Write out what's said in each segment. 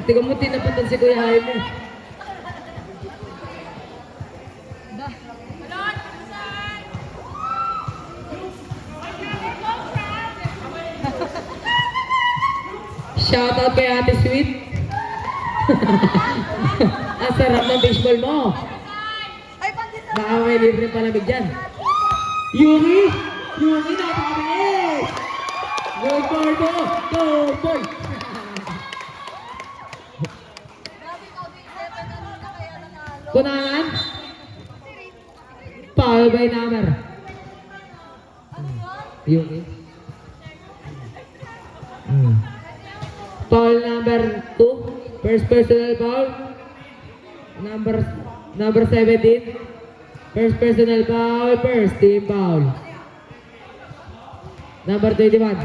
Tiga mo, tinapuntan si Kuya Jaime. Shoutout kay Ate Sweet. Ang sarap ng baseball mo. Baka may libre palamig dyan. Yuri! Yuri, napakabilis! Good boy mo! Good boy! Kunahan? Foul by number. Yuri. Foul number 2. First personal foul. Number 17. First personal foul. First team foul. Number 21.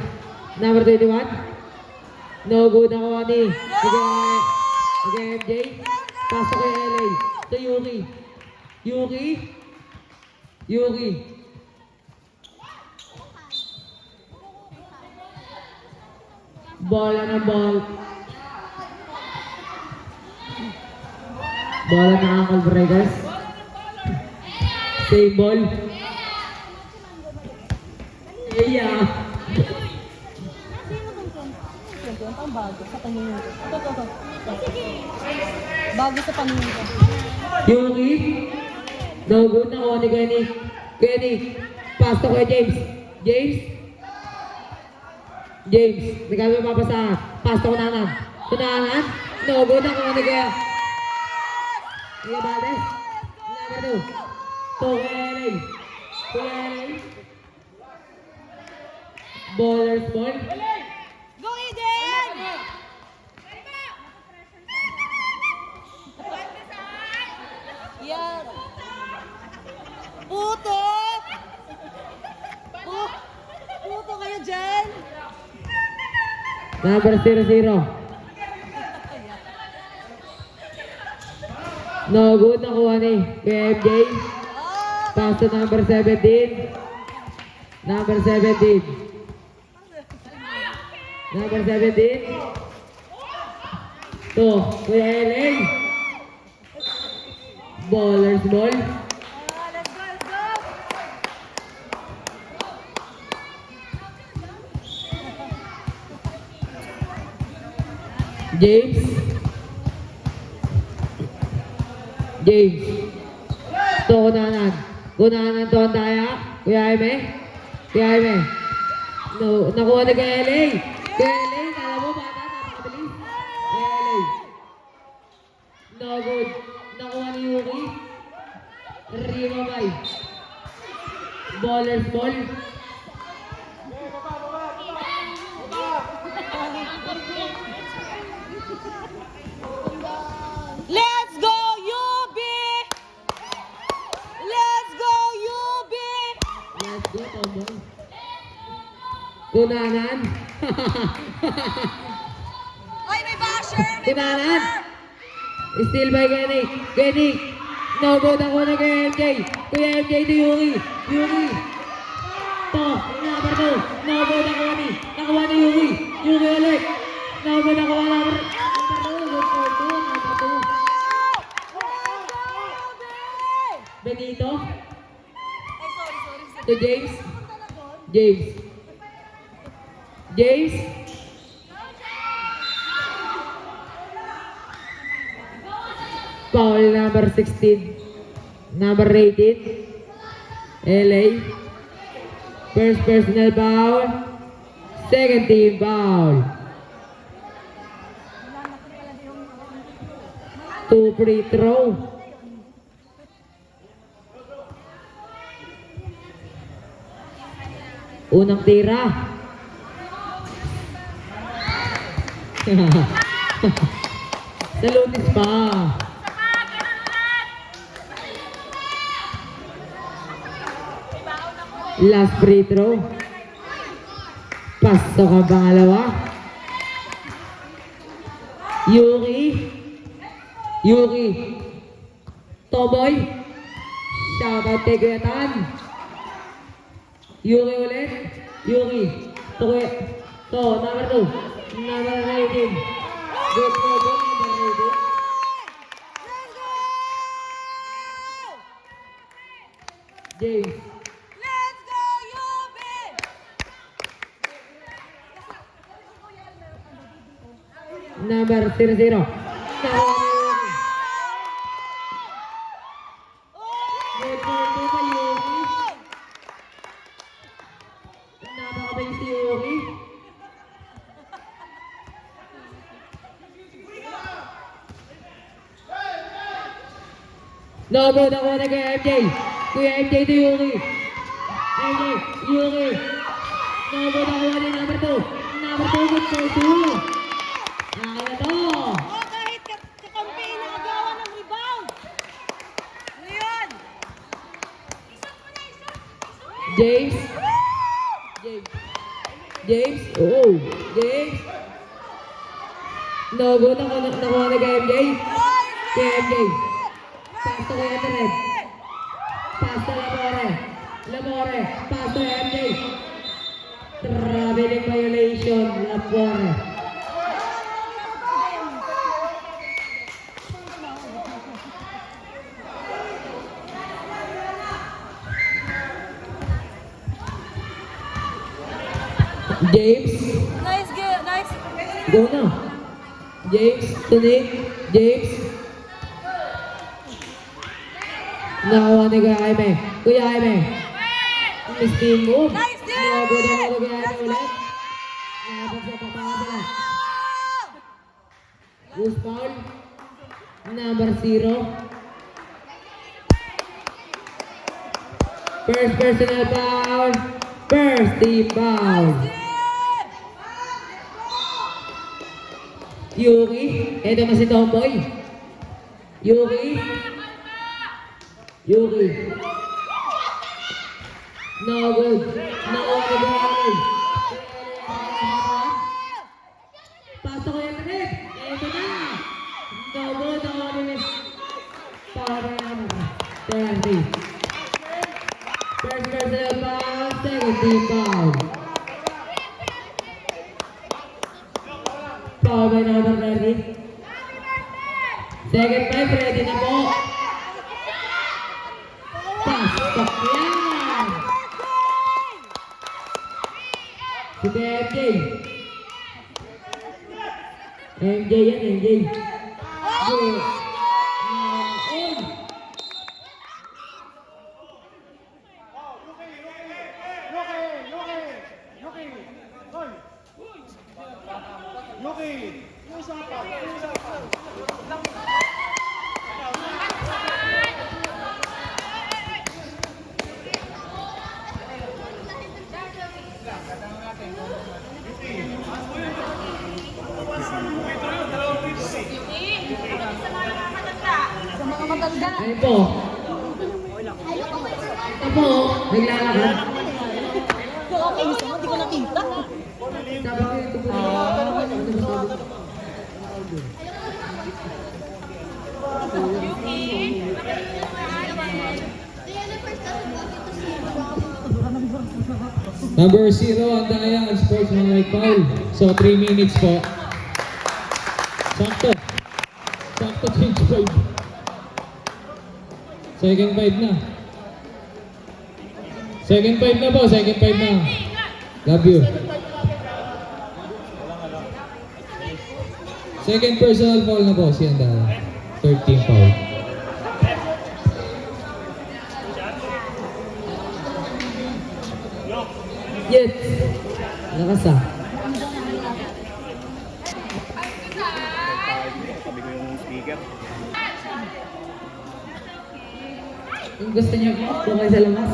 Number 21. No good ako ni. Sige MJ. Pasok kay LA. Ito Yuki. Yuki. Yuki. Bola ng ball. Bola ng ankle breakers. Same ball. Yeah. Ang bago sa paningin ko. Bago sa paningin ko. Yuki. No good na ako ni Kenny. Kenny. Pass to kay James. James. James. Hindi kami mapapasahan. Pass to kunanan. Kunanan. No good na ako ni Kaya. Kaya Valdez. Number 2. To kay LA. Kay LA. Ballers ball. Go Eden! Yan. Puto! Puto kayo dyan! Number 00. No good nakuha ni KMJ. Pass to number 17. Number 17. Number 17. To Kuya LA. Ballers ball. Let's go, let's go! James. James. To kunanan. Kunanan to ang daya. Kuya Jaime. Kuya Jaime. No, nakuha na kay LA. Kay LA, alam mo bata, napakabilis. Kay LA. No good. Nakuha ni Yuki. Rimabay. Ballers ball. Let's go, UB! Let's go, UB! Let's go, Tomboy. Kunanan. Ay, may basher! Kunanan. Still by Kenny. Kenny. No good ako na kay MJ. Kuya MJ to Yuki. Yuki. To. Number 2. No good ako ni. Nakuha ni Yuki. Yuki ulit. No good ako na number 2. Good for 2. Number 2. Benito. Ay, sorry. To James. James. James. Foul number 16. Number 18. LA. First personal foul. Second team foul. 2 free throw. Unang tira. Sa lunis pa. Last free throw. Pasok ang pangalawa. Yuki. Tomboy. Shoutout kay Kuya Tan. Yuki ulit. Yuki. To, number 2. Number 19. Good. Number 00. Nakuha ni Yuki. Good for 2 pa Yuki. Napakabay si Yuki. Number nakuha na kay MJ. Kuya MJ to Yuki. MJ, Yuki. Number nakuha ni number 2. Number 2, good for 2. Kaya to. Oh, kahit kakampi nakagawa ng rebound. Ano yun? James. James. James. Oh. James. No good. Nakuha na kay MJ. Kay MJ. Pass to kay Red. Pass to Lamore. Lamore. Pass to MJ. Traveling violation. Lamore. James. Nice game, nice. Go na. James, Tunic, James. Nakuha ni Kuya Jaime. Kuya Jaime. Misty move. Nice game! Nakuha na Kuya Jaime ulit. Nakapag sa papakasala. Goose foul. Number 0. First personal foul. First team foul. Yuki, eto na si Tomboy. Yuki. Yuki. No good. No good. Pasok ko yung red. Eto na. No good. No good. Para naman. 30. First personal foul. Second team foul. Foul by number 30. Second 5, ready na po. Pasok yan. Sige, MJ. MJ yan, MJ. Go. Sa mga matanda. Ayun po. Ito po, naglalakad. Okay, hindi ko nakita. Sabi ko ito po. Number 0, ang dayang and sportsmanlike foul. So 3 minutes po. Sakto. Sakto change 5. Second 5 na. Second 5 na po, second 5 na. Love you. Second personal foul na po si Andaya. 13 foul. Yes. Lakas ah. Sabi ko yung speaker. Kung gusto niyo po, doon kayo sa labas.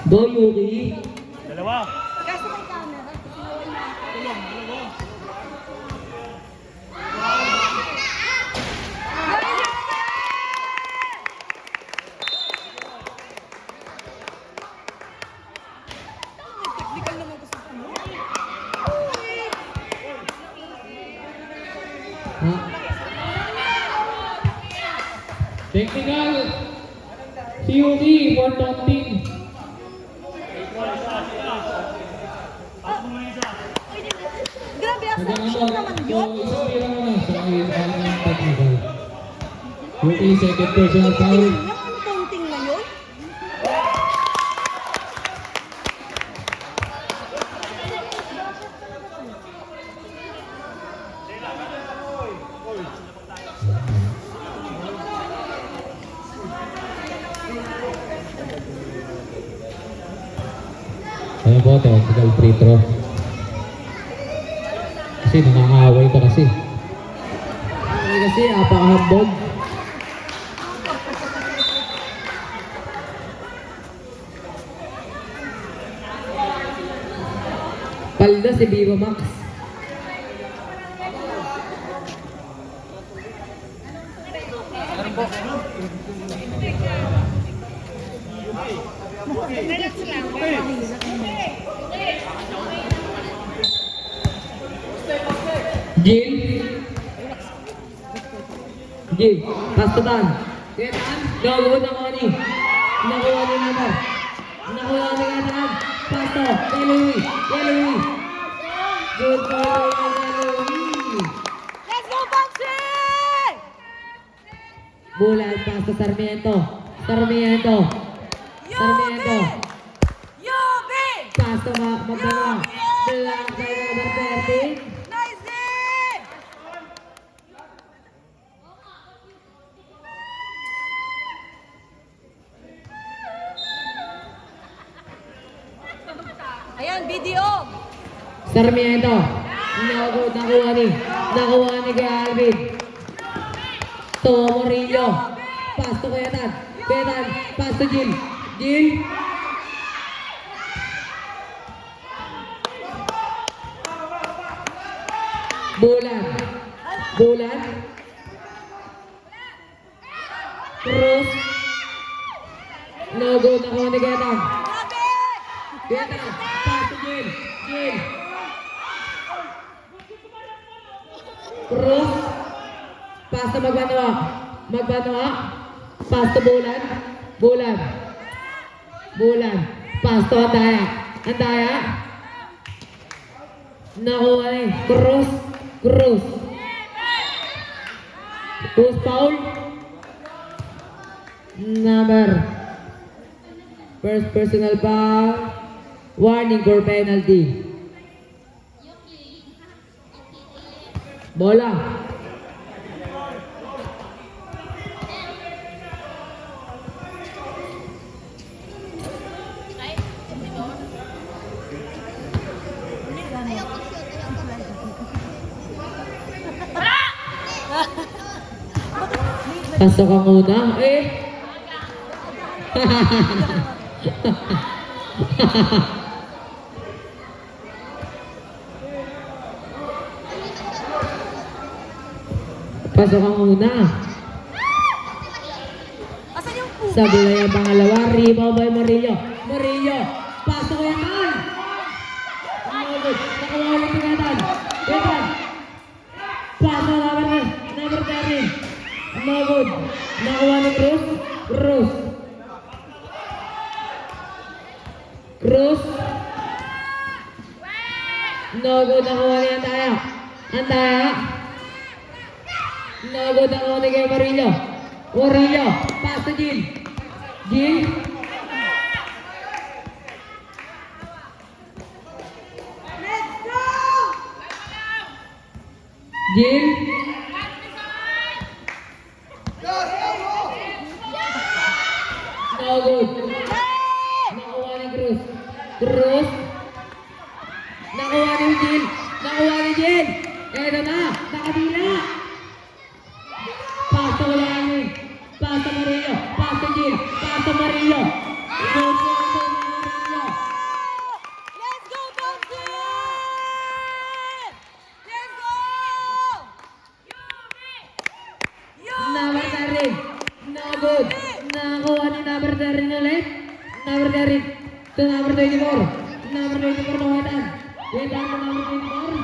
Go, Yuki. Dalawa. Kaso may camera. Technical naman gusto ko. Ha? Technical. Si Yuki for taunting. Grabe, ang Hanggang section naman yun. So, isang tira mo na sa technical. Yuki, second personal foul. Tingnan mo, ano counting na yun? Walang boto, tagal free throw. Kasi nangangaaway ka kasi. Kasi apakahambog. Palda si Viva Max. Gil. Gil. Pastutan. Ketan. Gago na ko ni. Nakuha ni Natar. Nakuha ni Natar. Pasto. Eloy. Eloy. Good boy. Eloy. Let's go, Boxy! Bulan. Pasto Sarmiento. Sarmiento. Sarmiento. Yubi! Pasto magdala. Belang kay number 13. Nice! Ayan, video! Sarmiento. Nakuha ni. Nakuha ni kay Alvin. Murillo. Pasto Ketan. Ketan. Pasto Gil. Gil. Bulan. Bulan. Cruz. No good. Nakuha ni Ketan. Ketan. Pasto Gil. Gil. Cruz. Pasto Magbanwa. Magbanwa. Pasto Bulan. Bulan. Bulan. Pasto Andaya. Andaya. Nakuha ni Cruz. Cruz. Cruz foul. Number. First personal foul. Warning for penalty. Bola. Pasok ang una. Eh. Pasok ang una. Asan yung pupa? Sa bulay ang pangalawa. Rebound by Murillo. Murillo. Pasok yan man. Nakuha ulit yung Ketan. Ketan. Pasok number 13. No good. Nakuha ni Cruz. Cruz. Cruz. No good. Nakuha ni Andaya. Andaya. No good. Nakuha ni kay Murillo. Murillo. Pass to Gil. Gil. Let's go! Gil. No good. Nakuha ni Cruz. Cruz. Nakuha ni Gil. Nakuha ni Gil. Eto na. Nakabila. Pasto wala ni. Pasto Murillo. Pasto Gil. Pasto Murillo. Good for Murillo. Let's go, Boxy! Let's go! Number 13. No good. Nakuha ni number 13 ulit. Number 13. To number 24. Number 24 na Ketan. Ketan to number 24.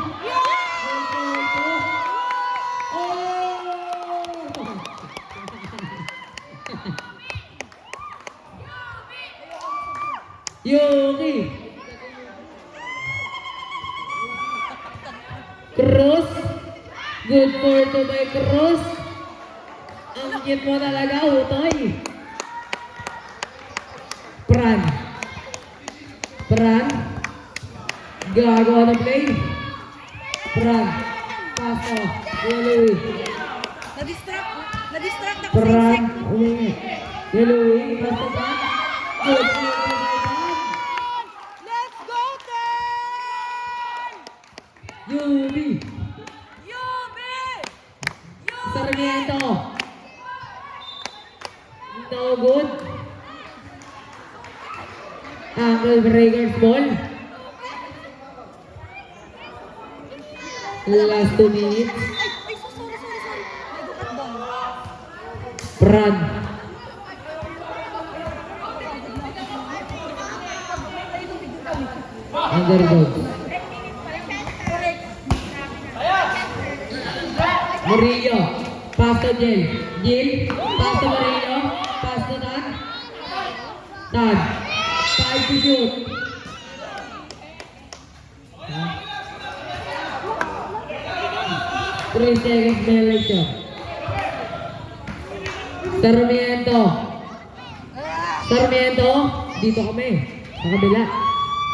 Yuki. Cruz. Good for to by Cruz. Ang cute mo talaga, Utoy. Pran. Pran. Gagawa ng play. Pran. Paso. Yellowy. Na-distract ako sa Pran. insect. Umingi. Yellowy. Paso pa. Good for to by Pran. Let's go! Yubi. Yubi! Sarmiento. No good. Ankle breakers ball. Last 2 minutes. Ay, sorry. May dukat ball. Run. Underdog. Murillo. Pass to Jill. Jill. Pass to Murillo. Pass to Tan. Tan. 5 to shoot. 3 seconds melee shot. Sarmiento. Dito kami. Sa kabila.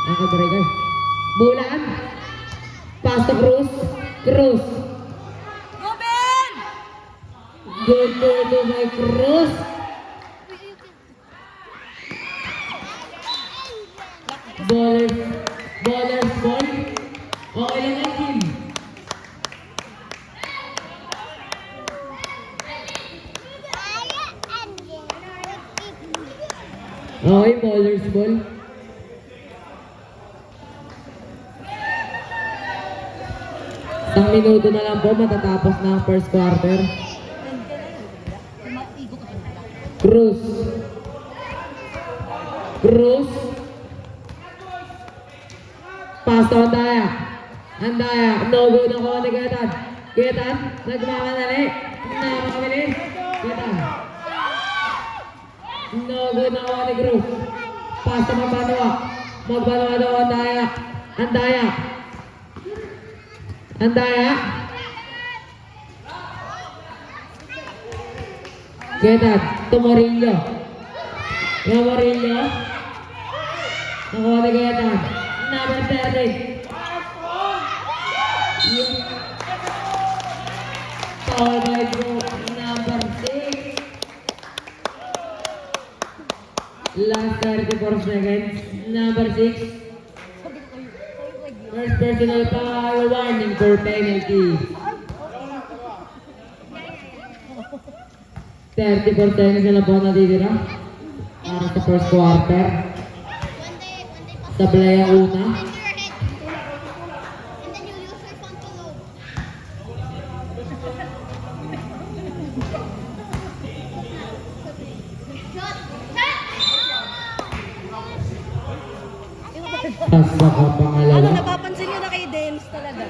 Ang kabreaker. Bulan. Pass to Cruz. Cruz. Ruben! Good to my Cruz. Ballers ball. Okay lang ang team. Okay, ballers ball. Isang minuto na lang po, matatapos na ang first quarter. Cruz. Pass to Andaya. No good ako ni Kuya Tan, nagmamadali. Namakabili. Kuya Tan. No good ako ni Cruz. Pass to Magbanwa daw Andaya. Kuya Tan, to Murillo. Nakuha ni Kuya Tan. Number 30. Foul by group number 6. Last 34 seconds. Number 6. First personal foul, warning for penalty. 34 seconds na lang po natitira para sa first quarter. Sablay ang una. Pasa ka Ano, pangalawa. napapansin nyo na kay Dems talaga.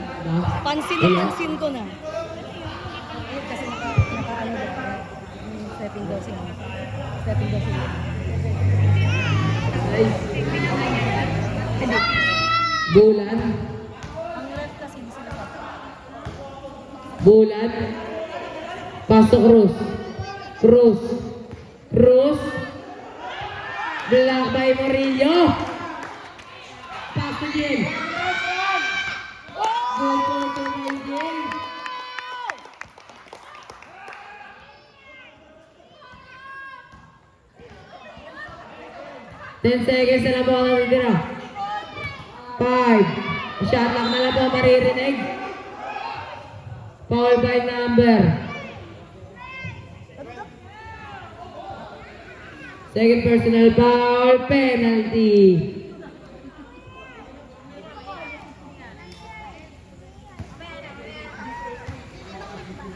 Pansin ko na. Eh, kasi naka-ano ba? Stepping daw sila. Hindi. Bulan. Ang left kasi hindi sila Bulan. Pasok Cruz. Block by Murillo. Pass to Jill. Goal for Jill. 10 seconds na lang po ang natitira. 5. Shot lock na lang po maririnig. Foul by number. Second personal foul, penalty.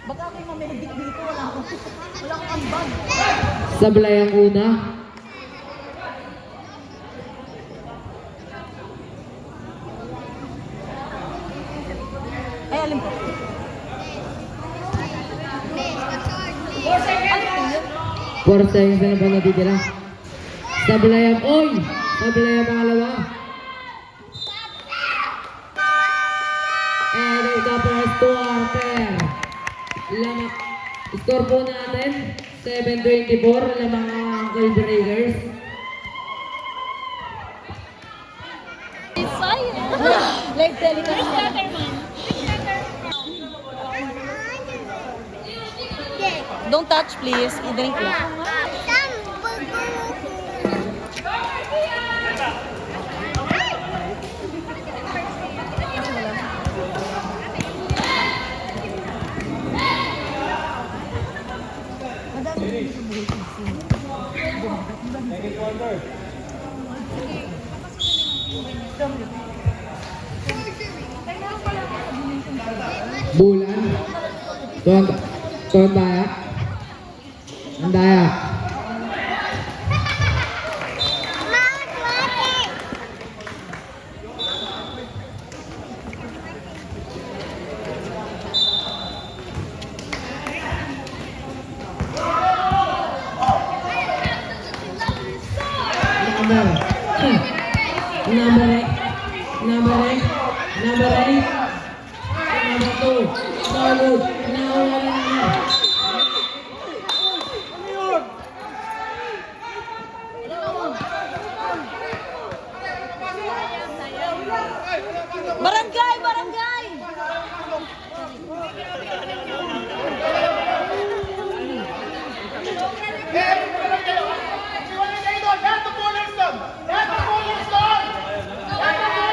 Baka kayo mamilig dito, wala akong ambag. Sablay ang una. Ay, alam ko. 4 seconds na lang po natitira. Sablay ang pangalawa. And in the first quarter, score po natin 7-24, lamang ang Ankle Breakers. Live telecast. Don't touch, please. I-drink lang. Bulan. Tuan Dayak. Ang Dayak. Number 8. Number 2. Solid. Nawala na. Barangay! Barangay!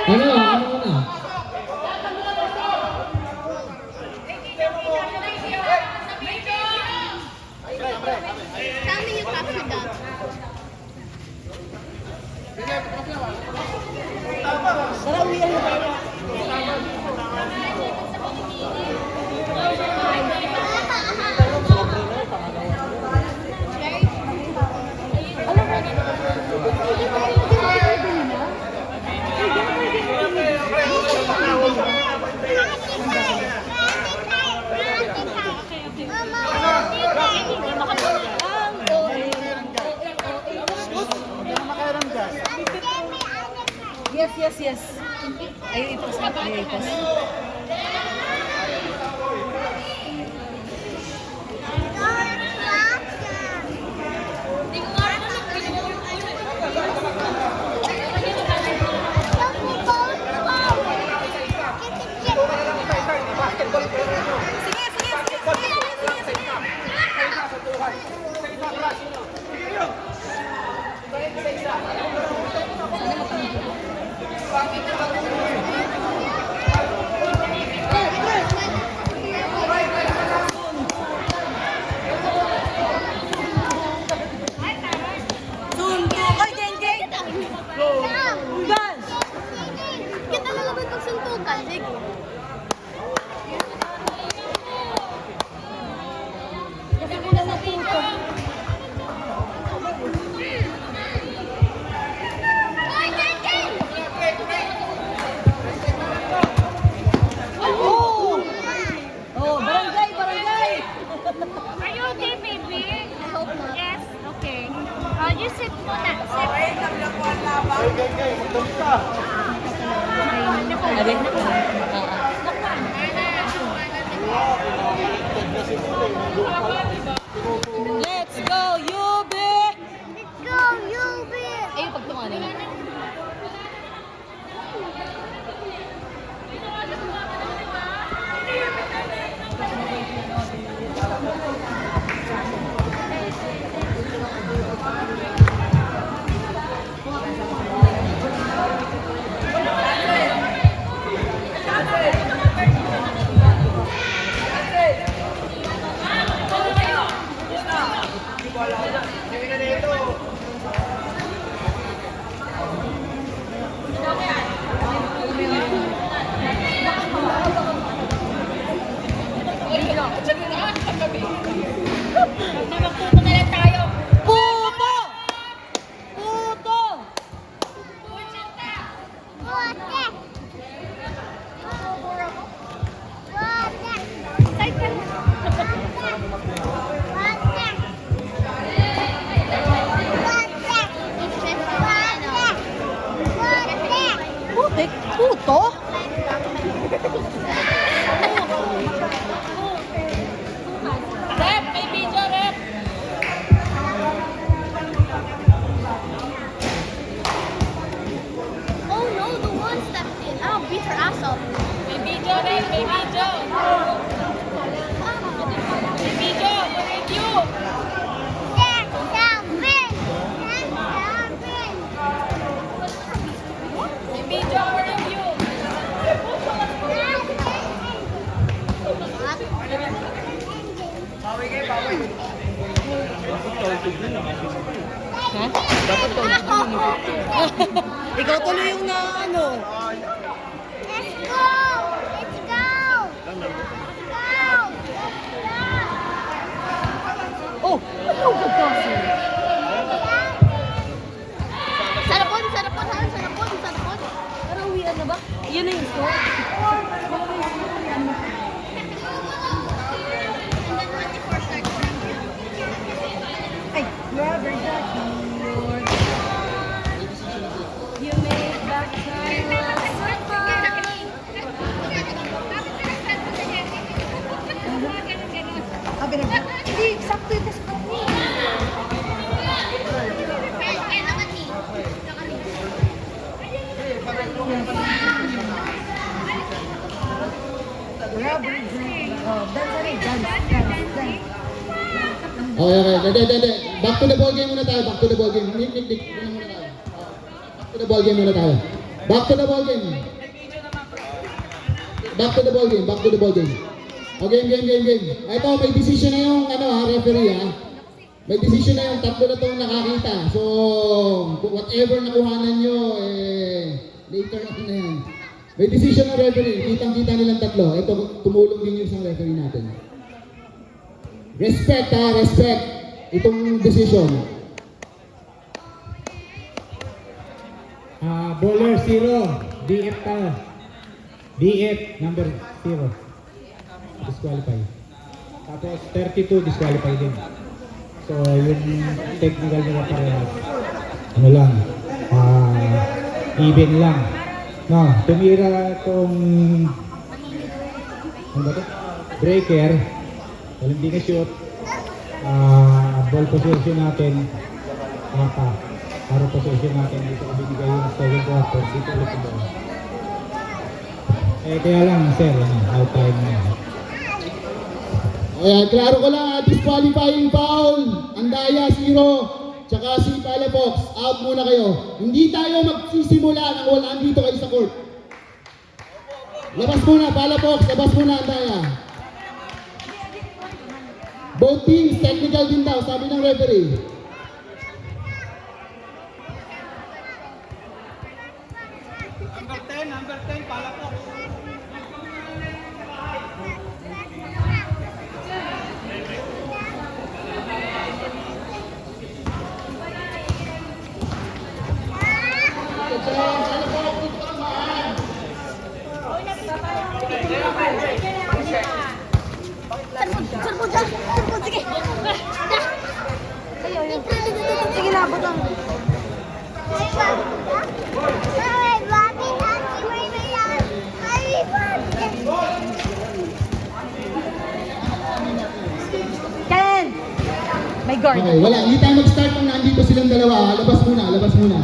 Ano na? Tell me you captured that. Tara, uwian na tayo. Yes. Ay, ito sa akin. Ito. Kita na labad pagsuntukan. Sige. Kasi muna sa puto. Oh, barangay! Are you okay, baby? I hope not. Yes? Okay. You sit muna. Sit. Alin? Let's go, UB! Let's go, UB! Eh, yung pagtunganin. Magputo na lang tayo. Puto! Puto! Bote! Side ka na. Putik? Puto? Rep, may video, rep. Oh no, the one stepped in. I'll beat her ass up. May video, rep. May video. May video. For review. May video for review. Ha? Ikaw tuloy yung na ano. Let's go! Let's go! na yung score. Ay, rubber ducky, you make that kind of Hindi, sakto ito sa rubber ducky. Oh, dance na rin, dance. Okay. Hindi. Back to the ball game muna tayo. Back to the ball game. Nick. Muna tayo. Back to the ball game muna tayo. Back to the ball game. Back to the ball game. Okay, game. Ito, may decision na yung referee May decision na yung tatlo na itong nakakita. So, whatever nakuhanan nyo, later on na yan. May decision ng referee. Kitang-kita nilang tatlo. Ito, tumulong din yung isang referee natin. Respect itong decision. Bowler 0, DF tayo. DF number 0. Disqualify. Tapos 32 disqualify din. So yung technical nila parehas. Ano lang, even lang. No, tumira itong ano ba ito? Breaker. Well, hindi na shoot. Ball position natin. Para position natin dito ko binigay yung 7 quarter. Dito ulit yung ball. Kaya lang, sir, out time na. Ayan, klaro ko lang, disqualifying foul. Andaya, 0. Tsaka si Palafox, out muna kayo. Hindi tayo magsisimula nang wala dito kayo sa court. Labas muna, Palafox, labas muna, Andaya. Both teams, technical din daw, sabi ng referee. Number 10, Palafox. Sarpod, sige. Sige na, butang. Ken! May guard. Okay, wala. Hindi tayo mag-start kung nandito silang dalawa. Labas muna.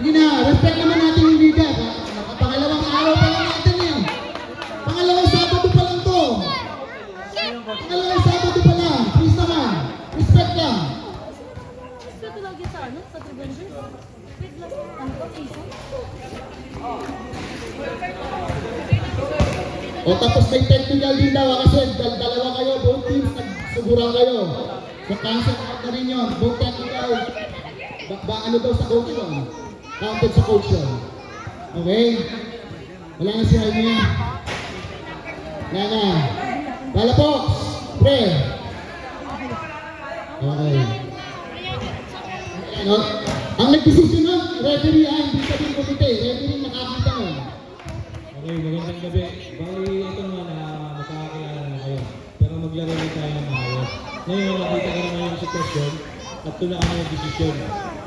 Hindi na, respect naman natin yung liga. Pangalawang araw pa lang natin Pangalawang Sabado pa lang to. Please naman. Respect lang. Ito lagi sa sa Tribunal. O tapos may technical din daw kasi dalawa kayo, both teams nagsuguran kayo. So cancel out na rin yun. Both technical. Ano daw sa coach yun? Counted sa coach yun. Okay? Wala na si Jaime. Wala na. Palafox. Pre. Okay. Ano? Ang nag-decision nun, referee hindi sabihin komite. Referee nakakita nun. Okay, magandang gabi. Bali, ito naman makakakilala na kayo. Pero maglaro rin tayo ng maayos. Ngayon, nakita ka naman yung sitwasyon at doon na kami yung desisyon.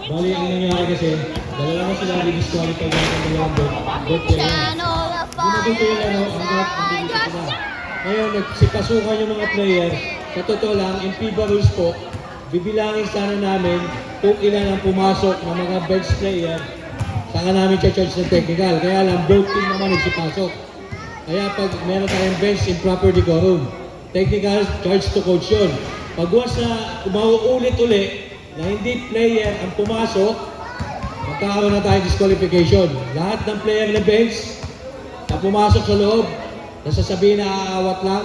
Bali, ang nangyari kasi, dalawa na sila di-disqualify na ng dalawang boat player. Ginagito yung laro, hanggang ang dito sila. Ngayon, nagsikasukan yung mga player. Sa totoo lang, in FIBA rules po, bibilangin sana namin kung ilan ang pumasok ng mga bench player. Saka namin charge ng technical. Kaya lang, both team naman nagsipasok. Kaya pag meron tayong bench improper decorum, technical charge to coach yun. Pag once na umauulit-uli na hindi player ang pumasok, magkakaroon na tayong disqualification. Lahat ng player na bench na pumasok sa loob, nasasabihin na aawat lang,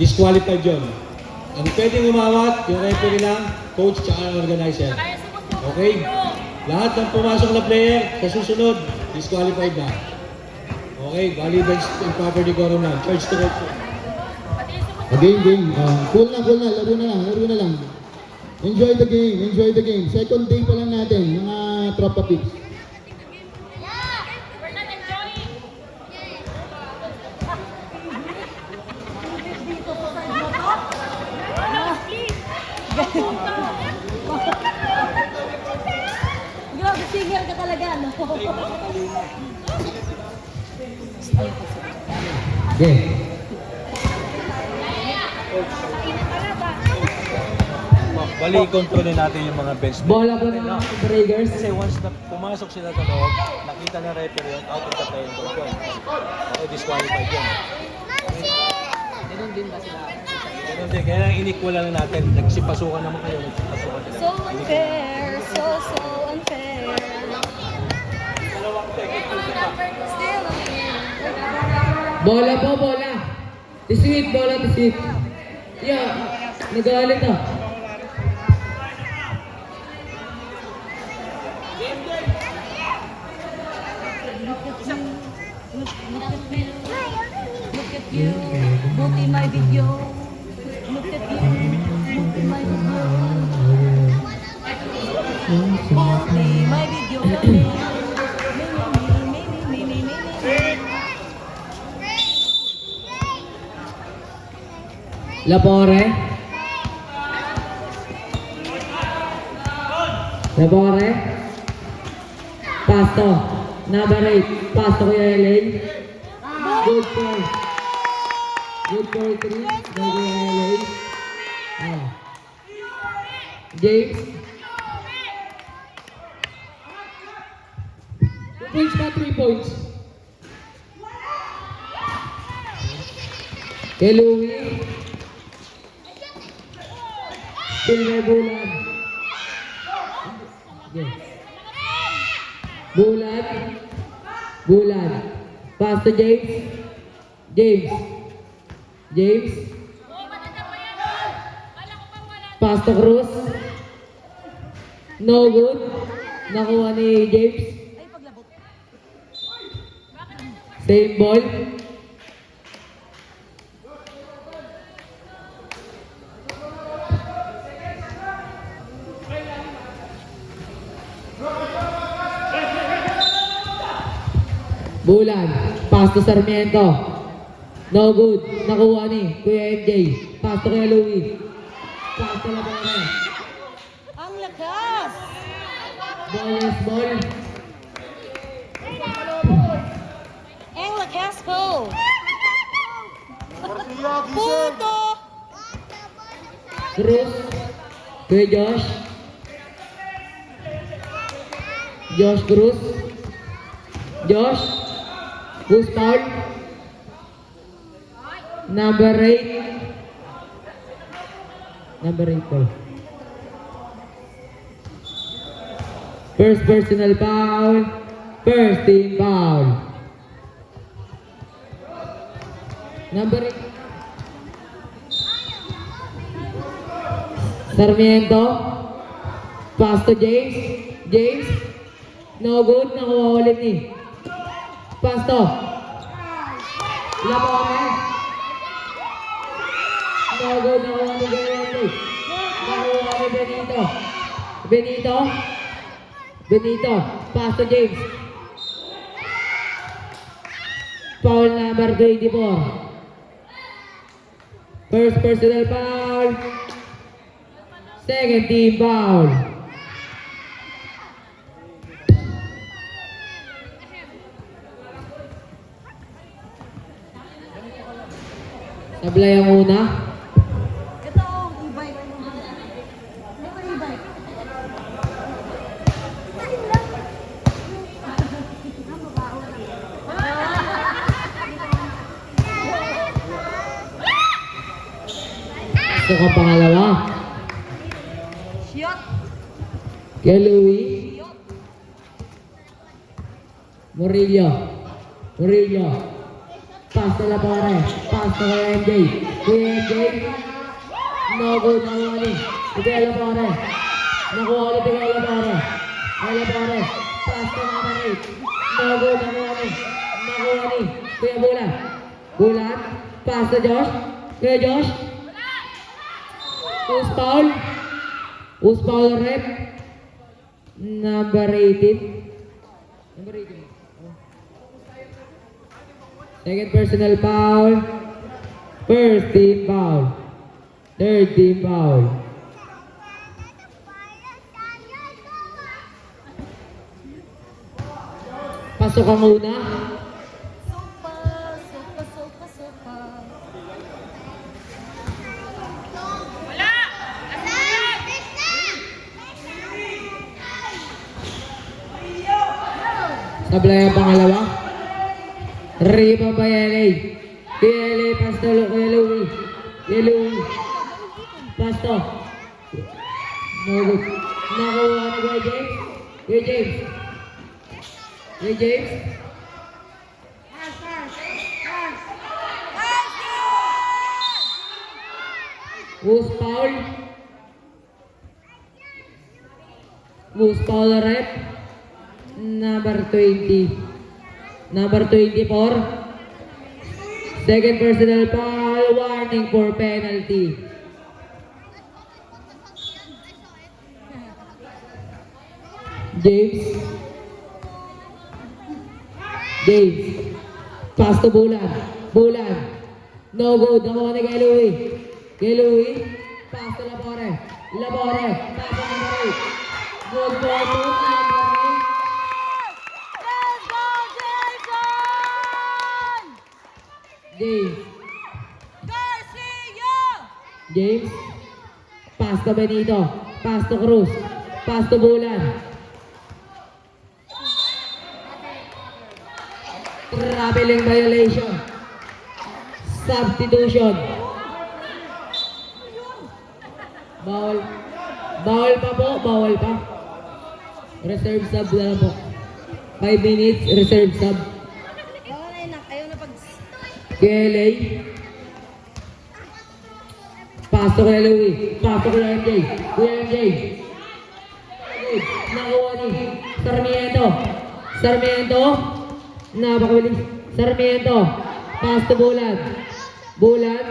disqualified yun. Ang pwedeng umawat, yung referee lang, coach tsaka organizer. Okay? Lahat ng pumasok na player, sa susunod, disqualified na. Okay, bali bench improper decorum na. Charge to coach. Game. Cool na. Laro na lang. Enjoy the game. Second day pa lang natin, mga tropa picks. We're not enjoying. Game. Bali, kontrolin natin yung mga bench. Bola po ng mga breakers. Kasi once na pumasok sila sa loob, nakita ng referee yun, out of the play yun. Okay, disqualified yun. Ganun din, kaya lang inequal lang natin. Nagsipasukan naman kayo, nagsipasukan sila. So unfair, so unfair. Still unfair. Bola po, bola. Tisweet, bola, tisweet. Yeah, nagalit ah. Look at you, buti my video. Look at you, buti my video. Buti my video. Lapore. Lapore. Pasto. Number 8. Pasto Kuya Elaine. Good point. Good point 3. Kuya Elaine. Ah. James. 2 points pa, 3 points. Kay Louie. Silver Bulan. Okay. Bulan. Bulan. Pass to James. James. James. Pass to Cruz. No good. Nakuha ni James. Same ball. Bulan, pass to Sarmiento. No good. Nakuha ni Kuya MJ. Pass to Kuya Louie. Pass to Labore. Ang lakas! Bonus ball. Ang lakas po! Puto! Cruz. Kuya Josh. Josh Cruz. Josh. Who's foul? Number 8. Number 8 po. First personal foul. First team foul. Number 8. Sarmiento. Pass to James. James. No good. Nakuha ulit ni. Pass to. Labore. No good. Nakuha ni Guerrero. Nakuha ni Benito. Benito. Benito. Pass to James. Foul number 24. First personal foul. Second team foul. Sablay ang una. Ito, e-bike. Ito, e-bike. Ito ka pangalawa. Shot! Kay Louie. Murillo. Murillo. Pass to Labore. Pass to Kuya MJ. Kuya MJ. No good. Nakuha ni. Kuya Labore. Nakuha ulit Kuya Labore. Kuya Labore. Pass to number 8. No good. Nakuha ni. Nakuha ni. Kuya Bulan. Bulan. Pass to Josh. Kuya Josh. Who's foul? Who's foul rep? Number 18. Number 18. Second personal foul. First team foul. Third team foul. Pasok ang una. Sablay ang pangalawa. Rebound by LA. Kuya LA, pass to Kuya Louie. Kuya Louie. Pass to. No good. Nakuha ni Kuya James. Kuya James. Kuya James. Who's foul? Who's foul rep? Number 20. Number 24. Second personal foul. Warning for penalty. James. James. Pass to Bulan. Bulan. No good. Nakuha ni kay Louie. Kay Louie. Pass to Labore. Labore. Pass to number 8. Good for two. Number 8. Let's go, Jason! James. Garcia! James. Pass to Benito. Pass to Cruz. Pass to Bulan. Traveling violation. Substitution. Bawal. Bawal pa po. Bawal pa. Reserve sub na lang po. 5 minutes. Reserve sub. Bawal na yun. Ayaw na pag... KLA. Pass to Kuya Louie. Pass to Kuya MJ. Kuya MJ. Nakuha ni Sarmiento. Sarmiento. Napakabilis. Sarmiento. Pass to Bulan. Bulan.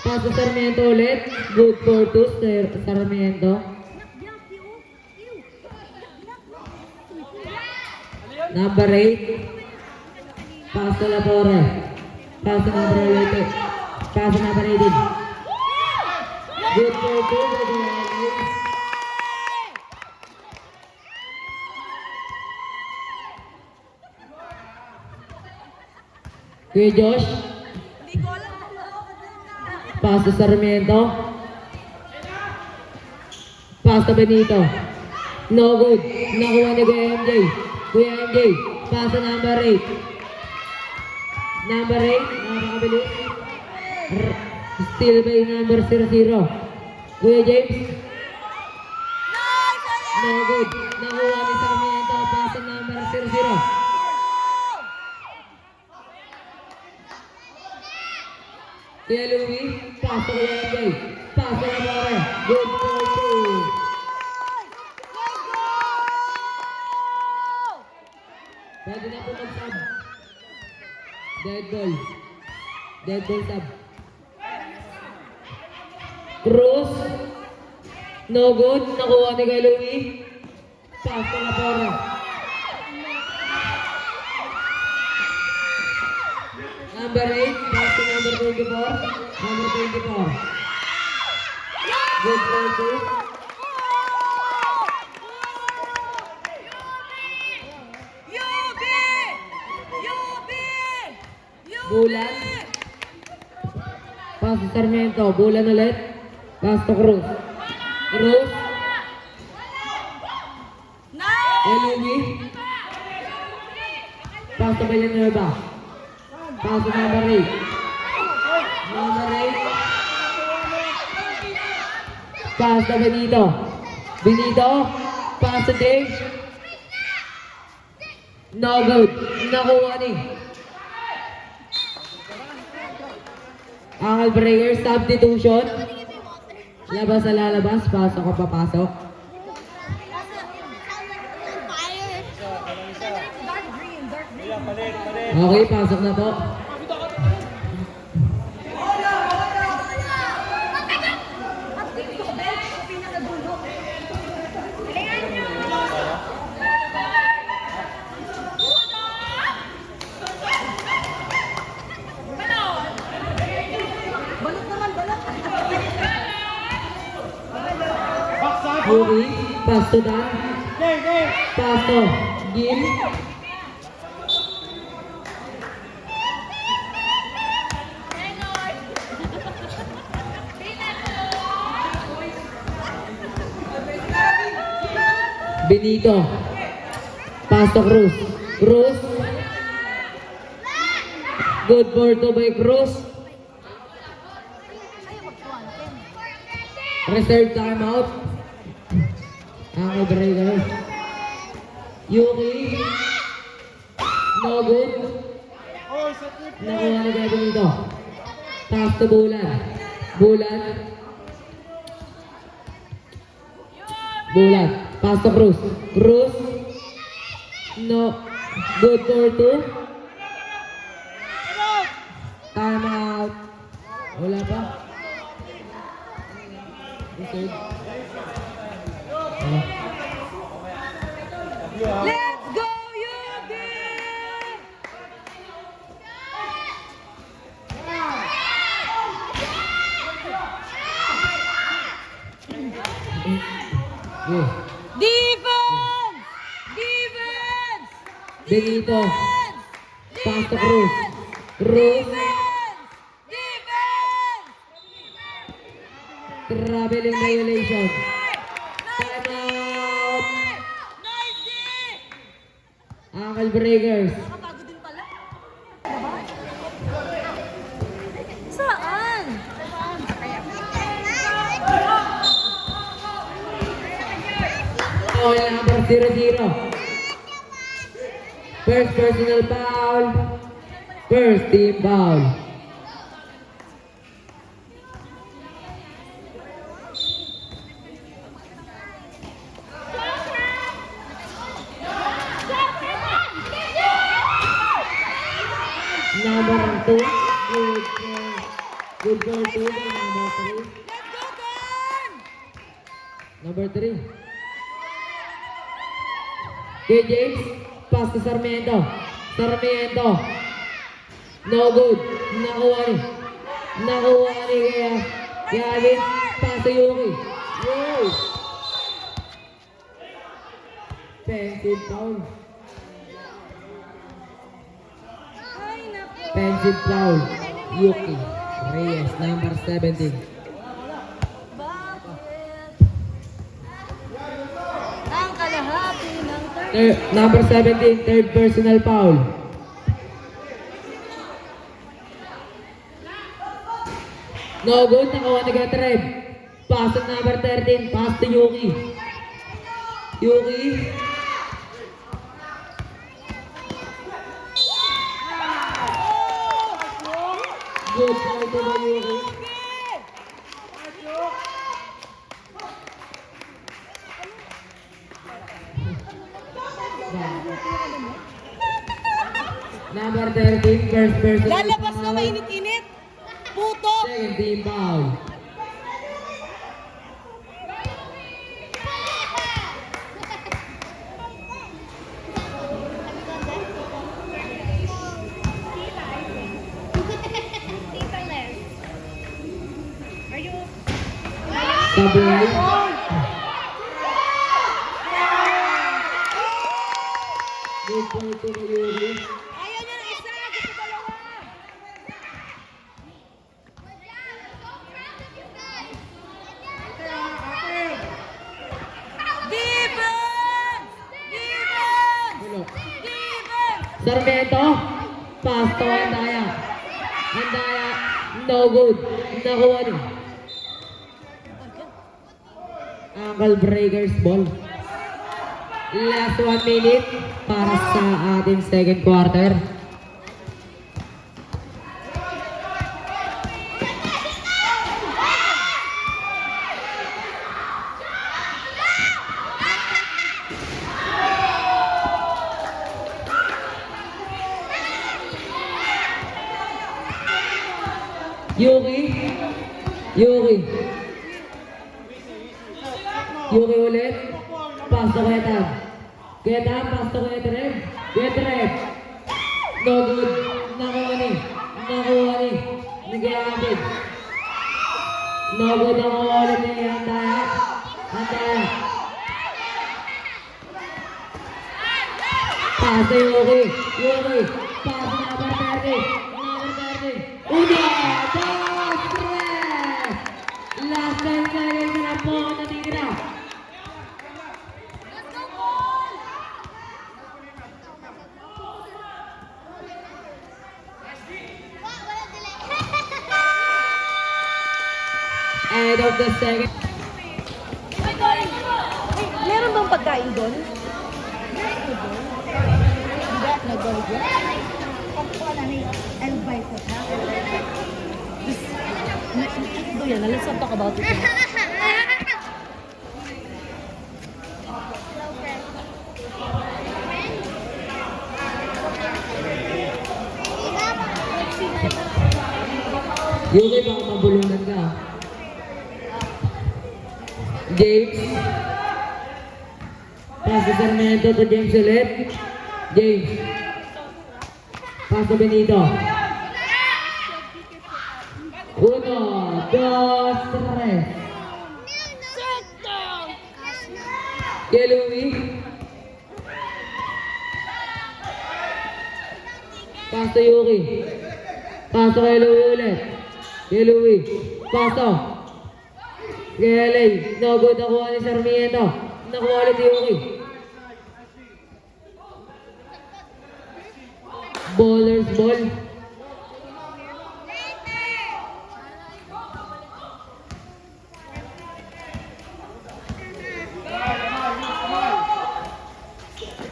Pass to Sarmiento ulit. Good for two. Sarmiento. Number 8. Pass to Lapore. Pass to number 8. Pass to number 18. Good for two. Kuya Josh. Pass to Sarmiento. Pass to Benito. No good. Nakuha ni Kuya MJ. Kuya MJ. Pass to number 8. Number 8. Nakakabilis. Still by number 00. Kuya James. No good. Nakuha ni Sarmiento. Pass to number 00. Kuya Louie, pass to Kuya MJ. Pass to Labore. Good for two. Pwede na po mag-sub. Dead ball. Dead ball sub. Cruz. No good. Nakuha ni Kuya Louie. Pass to Labore. Number 8, pass to number 24. Number 24. Good for two. Bulan. Pass to Sarmiento. Bulan ulit. Pass to Cruz. Cruz. Louie. Pass to Villanueva. Pass to number 8. Number 8. Pass to Benito. Benito. Pass to James. No good. Nakuha ni. Ankle breaker. Substitution. Labas sa lalabas. Pasok o papasok. Okay, pasok na po. Louie, pass to Dan. Pass to Gil. Benito. Pass to Cruz. Cruz. Good for 2 by Cruz. Reserve timeout. Ang breaker. Yuki. No good. Nakuha na gagawin dito. Taas to Bulan. Bulan. Bulan. Pass to Cruz. Cruz. No. Good for 2. Time out. Wala pa. Reserve. Let's go, Yuki! Yeah. Defense! Defense! Benito. Pass to Cruz. Cruz. Defense! Traveling violation. Time out. Nice D! Ankle breakers. Nakapagod din pala. Saan? Foul number 0-0. First personal foul. First team foul. Number 2. Good for 2 by number 3. Let's go, Gun! Number 3. Okay, James. Pass to Sarmiento. Sarmiento. No good. Nakuha ni. Nakuha ni kaya Gavin. Pass to Yuki. Wow! Pensive foul. Ay, naku. Pensive foul. Yuki. Reyes, number 17. Bakit? Ang kalahati ng Number 17, third personal foul. No good, nakuha ni Gatreb. Pass to number 13, pass to Yuki. Yuki. Good foul to the Yuki. Number 13, first personal Lalabas na foul. mainit-init. Puto. Second team foul. Sablay. Good point to the Yuki. Ayaw niya ng isa. Gusto dalawa. Defense! Defense! Bulok. Defense! Sarmiento. Pass to Andaya. Andaya. No good. Nakuha ni. Ankle breakers ball. Last 1 minute para sa ating second quarter. Yuki. Yuki. Yuki ulit. Pass to Ketan. Ketan, pass to Ketreb. Ketreb. No good. Nakuha ni. Nakuha ni. Nag-iapid. No good ang ulit ni Andaya. Andaya. Pass to Yuki. Yuki. Pass to number 30. Number 30. Una! Dos! Tres! Last 10 seconds na po ang natitira. End of the second. Meron bang pagkain doon? Hindi, nag-go doon. Pagkuha na ni invited ha? Ito yan, let's not talk about it. Yuki, baka mabulunan ka. James. Pass to Sarmiento to James ulit. James. Pass to Benito. 1, 2, 3. Kay Louie. Pass to Yuki. Pass to kay Louie ulit. Kay Louie. Pass to. Kay LA. No good. Nakuha ni Sarmiento. Nakuha ulit Yuki. Bowler's ball.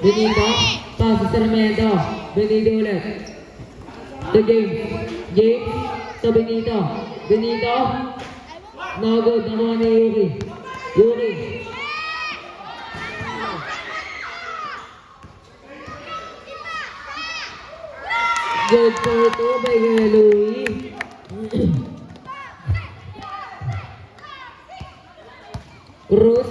Benito. Pass to Sarmiento. Benito ulit. To James. James. To Benito. Benito. No good. Nakuha ni Yuki. Yuki. Good for 2 by Louie. Cruz.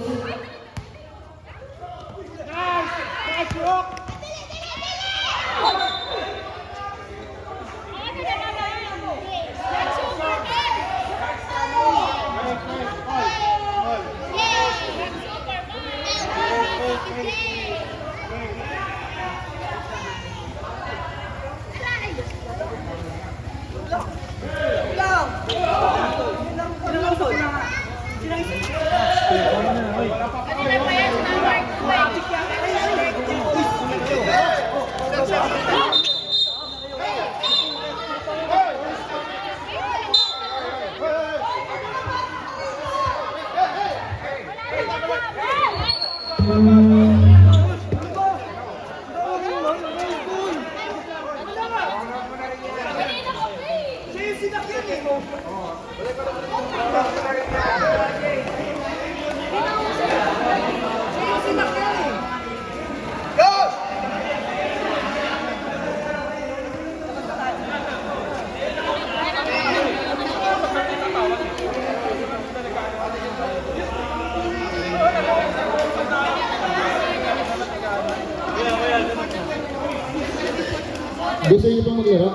Gusto niyo pang maglaro?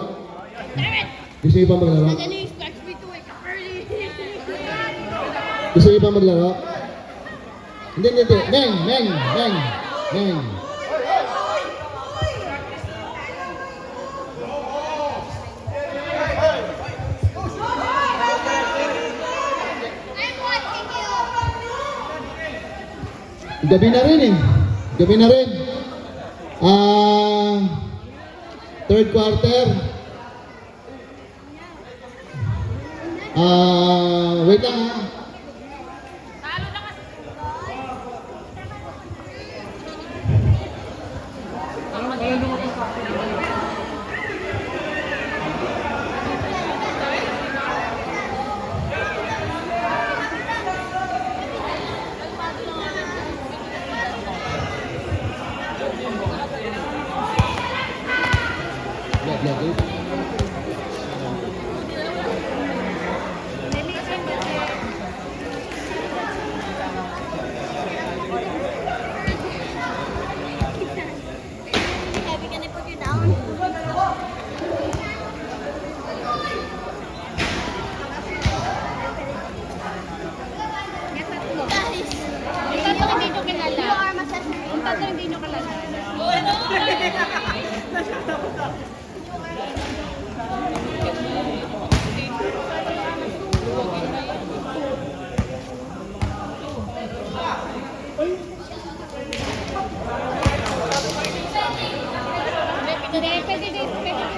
Gusto niyo pang maglaro? Ano yung scratch me to eh, early. Gusto niyo pang maglaro? Hindi. Neng. I'm watching you. Gabi na rin. Third quarter. Wait lang ha. Heavy ka na put you down. Guys, Yung tatlo hindi nyo kilala. you are massage. Yung tatlo hindi nyo kilala. Hindi, pwede din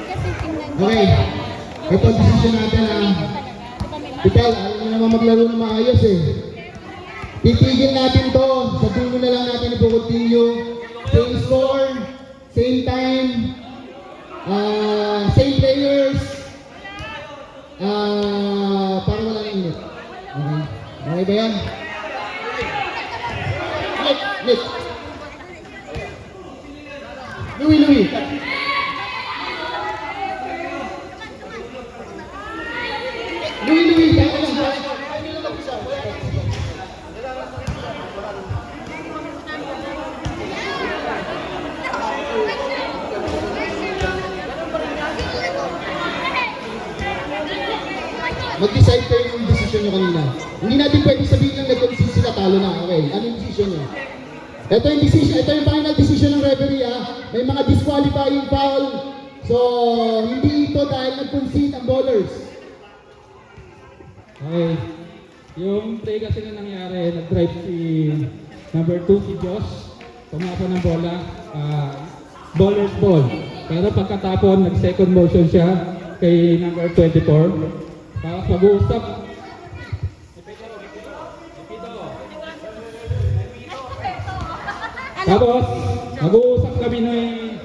kasi tingnan. Okay. Ito ang decision natin. Total, alam niyo naman maglaro ng maayos eh. Titigil natin to. Sa dulo na lang natin ipo-continue. Same score, same time, same players. Para walang init. Okay. Okay ba yan? Nick. Louie. Louie, tayo lang. Mag-decide kayo yung decision nyo kanina. Hindi natin pwede sabihin lang nag-concede sila, talo na. Okay, ano yung decision nyo? Ito yung decision, ito yung final decision ng referee ha. May mga disqualifying foul. So, hindi ito dahil nag-concede ang bowlers. Okay. Yung play kasi na nangyari, nag-drive si number 2, si Josh. Tumapa ng bola, bowler's ball. Pero pagkatapon, nag-second motion siya kay number 24. Tapos mag-uusap. Tapos, mag-uusap kami ng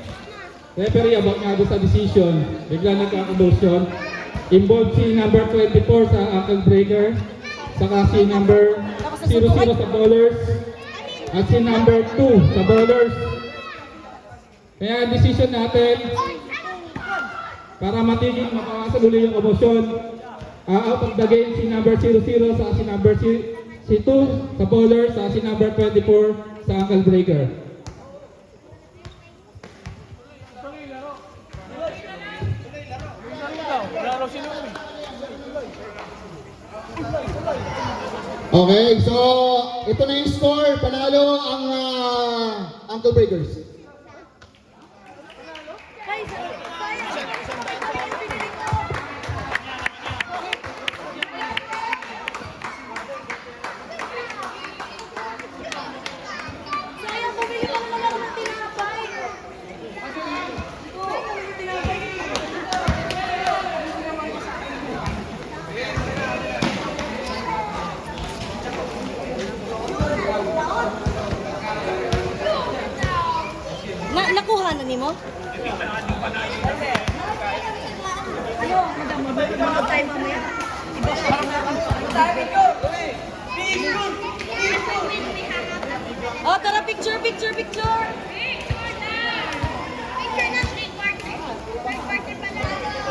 referee about nga doon sa decision. Bigla nagka-commotion. Involved si number 24 sa ankle breaker. Saka si number 00 sa bowlers. At si number 2 sa bowlers. Kaya decision natin, para matigil, mapawasan ulit yung emosyon. Out of the game si number 00 sa si number si 2 sa bowler sa si number 24 sa ankle breaker. Okay, so ito na yung score. Panalo ang ankle breakers. Sayang, bumili ka naman ako ng tinapay. Nakuha na ni mo? Ano, madam, mag-try mamaya. Oh, tara, picture.